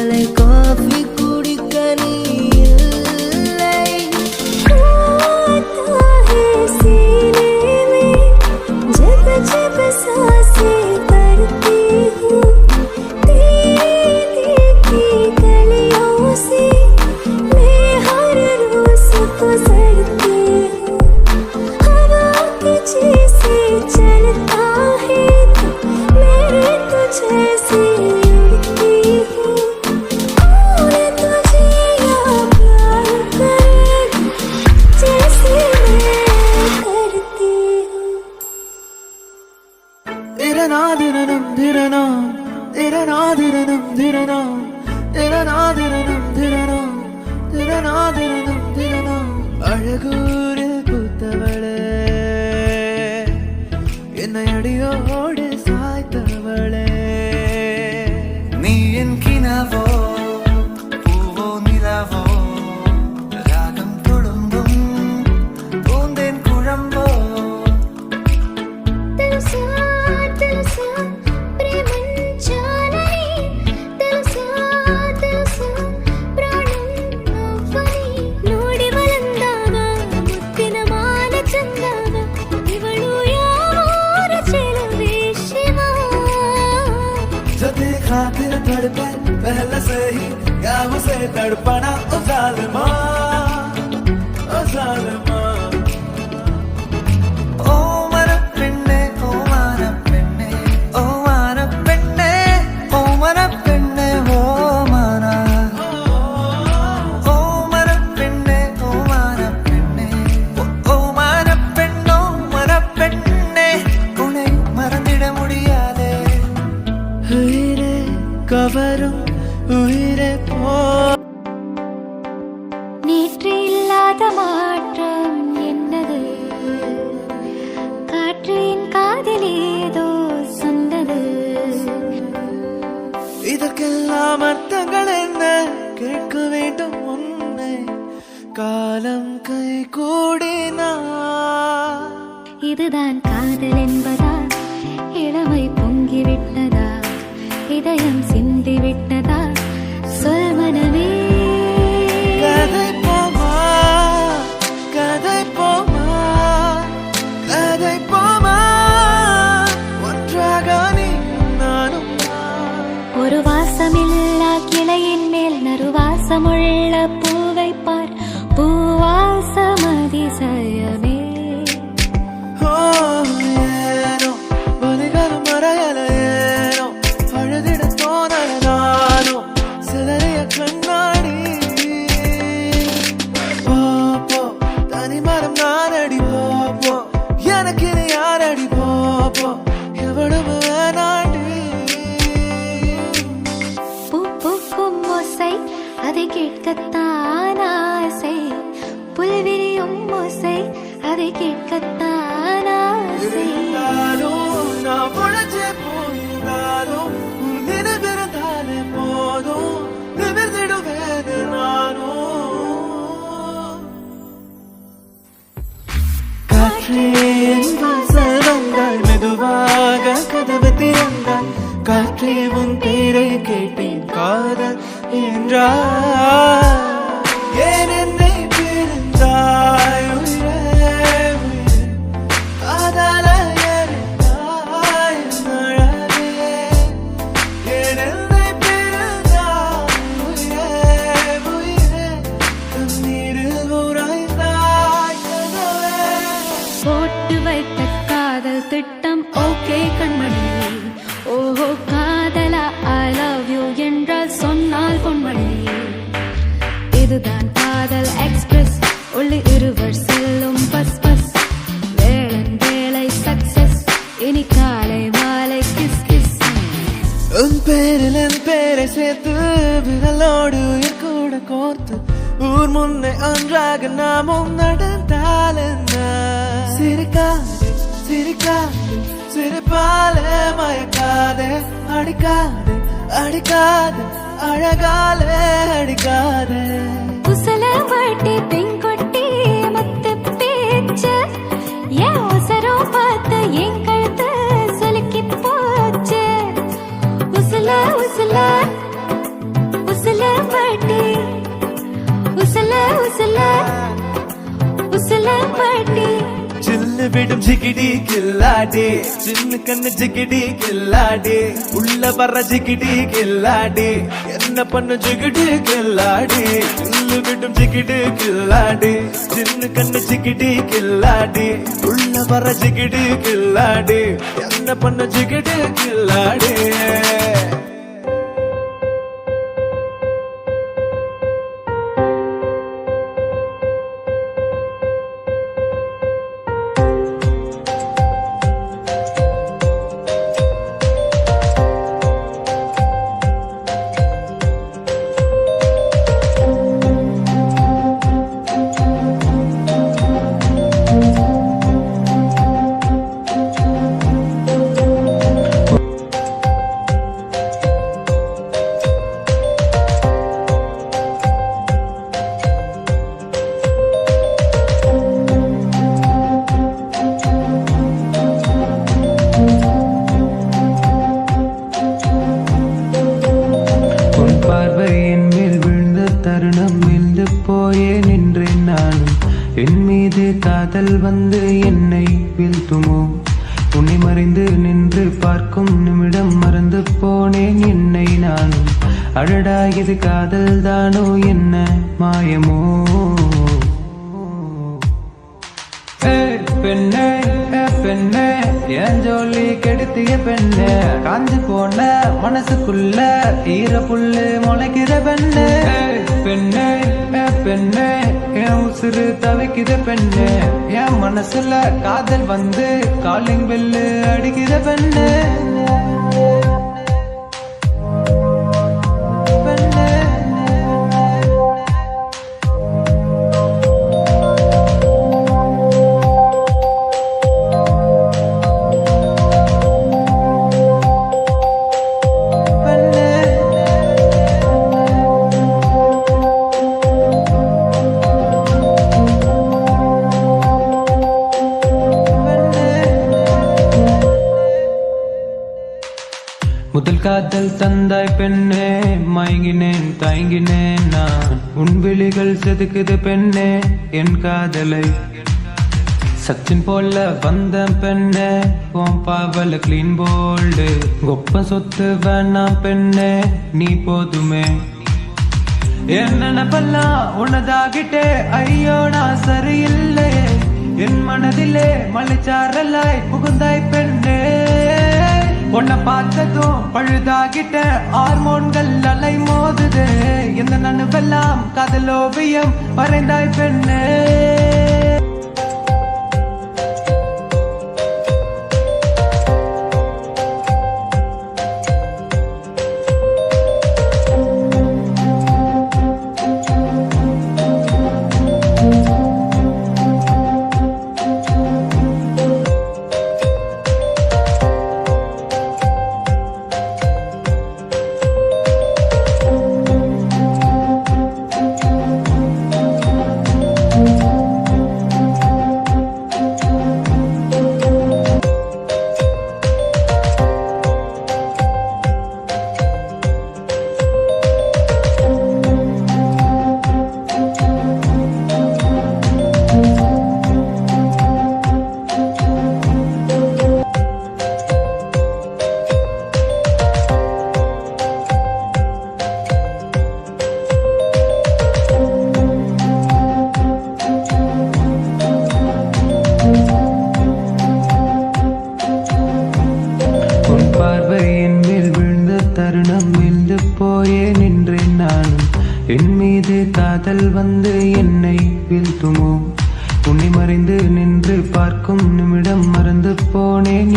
Coffee குடிக்க நீ இல்லை. जब जब सांसें करती हूँ तेरी की गलियों से मैं हर रोज गुजरती हूँ. हवा के जैसे चलता है तू मेरे तुझे से उड़ती हूँ. कौन तुझे यहाँ प्यार करेगा जैसे मैं करती हूँ. திரநாதிரனம் திரனாம் திரநாதிரனம் திரனாம் திரநாதிரனம் திரனாம் திரநாதிரனம் திரனாம் அழகூரில் பூத்தவளே என்னை அடியோடு சாய்த்தவளே நீ என் கினாவோ பூவோ நிலாவோ ராகம் துளும்பும் பூந்தேன் குழம்போ తెలుసా తెలుసా ప్రేమించాలని తెలుసా తెలుసా ప్రాణం నువ్వని ನೋಡಿ ಬಲಂದಾಗ ಮುತ್ತಿನ ಮಾಲ ಚಂದಾಗ ಇವಳು ಯಾರ ಚೆಲುವೆ ಶಿವ. जो देखा तेरा तड़पे पहले से ही या मुझसे तड़पना ओ जालिमा ओ जालिमा. ओ मर पेन्ने ओ मार पेन्ने ओ मार पेन्ने ओ मर पेन्ने ओ मारा ओ मर पेन्ने ओ मार पेन्ने ओ मार पेन्नो मर पेन्ने उन्हें மறந்திட முடியாதே. உயிரே கவரும் உயிரே போ நேற்று இல்லாத மாற்றம் என்னது காற்றின் காதில் ஏதோ சொன்னது. இதற்கெல்லாம் அர்த்தங்கள் என்ன கேட்க வேண்டும் உன்னை காலம் கை கூடினா. இதுதான் காதல் என்பதா இளமை பொங்கிவிட்டதா இதயம் சிந்திவிட்டதா சொல் மனமே. கதை போமா கதை போமா கதை போமா ஒன்றாக நீ நானும் ஒரு வாசமில்லா கிளையின் மேல் நறுவாசமுள்ள பூவை பார் பூவாசம் அதிசயமே. ஓ ஏனோ ஒலிகளும் மறையல ஏனோ அழுதிட தோணல நானோ சிலரைய கண்ணாடி போப்போ தனிமரம் நானடி போப்போ எனக்கு இனி யாரடி போப்போ எவ்வளவு வேணாண்டி. பூ பூக்கும் ஓசை அதை கேட்கத்தான் ஆசை புல்விரியும் ஓசை அதை கேட்கத்தான் ஆசை. இருந்தாலும் நான் பொழைச்சே போயிருந்தாலும் உன் நினைவிருந்தாலே போதும் நிமிர்ந்திடுவேன் நானும். காற்றே எங்கள் செல்வங்கள் மெதுவாக கதவு திறந்தால் காற்றே உன் பேரை கேட்டேன் காதல் என்றார். ஏன் என்னை பிரிந்தாய் உயிரே உயிரே காதல எரிந்தாய் அழகே. ஏன் என்னை பிரிந்தாய் உயிரே உயிரே கண்ணீரில் உறைந்தாய் கனவே. போட்டு வைத்த காதல் திட்டம் ஓகே கண்மணி. ஓஹோ காதலா ஐ லவ் யூ என்றால் சொன்னால் பொன்மணி. இதுதான் காதல் எக்ஸ்பிரஸ் உள்ளே இருவர் செல்லும் பஸ் பஸ் வேளன் வேலை சக்சஸ் இனி காலை மாலை கிஸ் கிஸ். உன் பேரில் என் பேரை சேர்த்து விரலோடு உயிர் கூட கோர்த்து ஊர் முன்னே ஒன்றாக நாமும் நடந்தால் என்ன. சிரிக்காதே சிரிக்காதே சிரிப்பாலே மயக்காதே அடிக்காதே அடிக்காதே அழகாலே அடிக்காதே. உசல மாட்டி பெண் கொட்டி மத்து பேச்சு ஏன் உசரம் பார்த்து என் கழுத்து சுலுக்கி போச்சு. உசல உசல விடும் ஜிகிடி கில்லாடி சின்ன கண்ணு ஜிகிடி கில்லாடி உள்ள வர்ற ஜிகிடி கில்லாடி என்ன பண்ண ஜிகிடி கில்லாடி விடும் ஜிகிடி கில்லாடி சின்ன கண்ணு ஜிகிடி கில்லாடி உள்ள வர்ற ஜிகிடி கில்லாடி என்ன பண்ண ஜிகிடி கில்லாடி போயே நின்றேன் நானும் என் மீது காதல் வந்து என்னை வீழ்த்துமோ உன்னை மறைந்து நின்று பார்க்கும் நிமிடம் மறந்து போனேன் என்னை நானும் அடடா இது காதல் தானோ என்ன மாயமோ பெண்ணே பெண்ணே என் ஜோலி கெடுத்திய பெண்ணே காஞ்சு போன மனசுக்குள்ள ஈர புல்லு முளைக்கிற பெண்ணே பெண்ணே பெண்ணே என் உசுறு தவிக்கிற பெண்ணே என் மனசுல காதல் வந்து காலிங் பெல்லு அடிக்கிற பெண்ணே முதல் காதல் தந்தாய் பெண்ணே மயங்கினேன் தயங்கினேன் நான் உன் விழிகள் செதுக்குது பெண்ணே என் காதலை சச்சின் போல வந்த பெண்ணே உன் பாவல கிளீன் போல்டு கொப்ப சொத்து வேணாம் பெண்ணே நீ போதுமே என் நினப்பெல்லாம் உனதாகிட்டே ஐயோ நான் சரியில்லை என் மனதிலே மலைச்சாரலாய் புகுந்தாய் பெண்ணே உன்னை பார்த்ததும் பழுதாகிட்ட ஹார்மோன்கள் அலை மோதுது இந்த நனுவெல்லாம் காதலோவியம் வரைந்தாய் பெண்ணே போயே நின்றேன் நானும் என் மீது காதல் வந்து என்னை வீழ்த்துமோ உன்னை மறைந்து நின்று பார்க்கும் நிமிடம் மறந்து போனேன்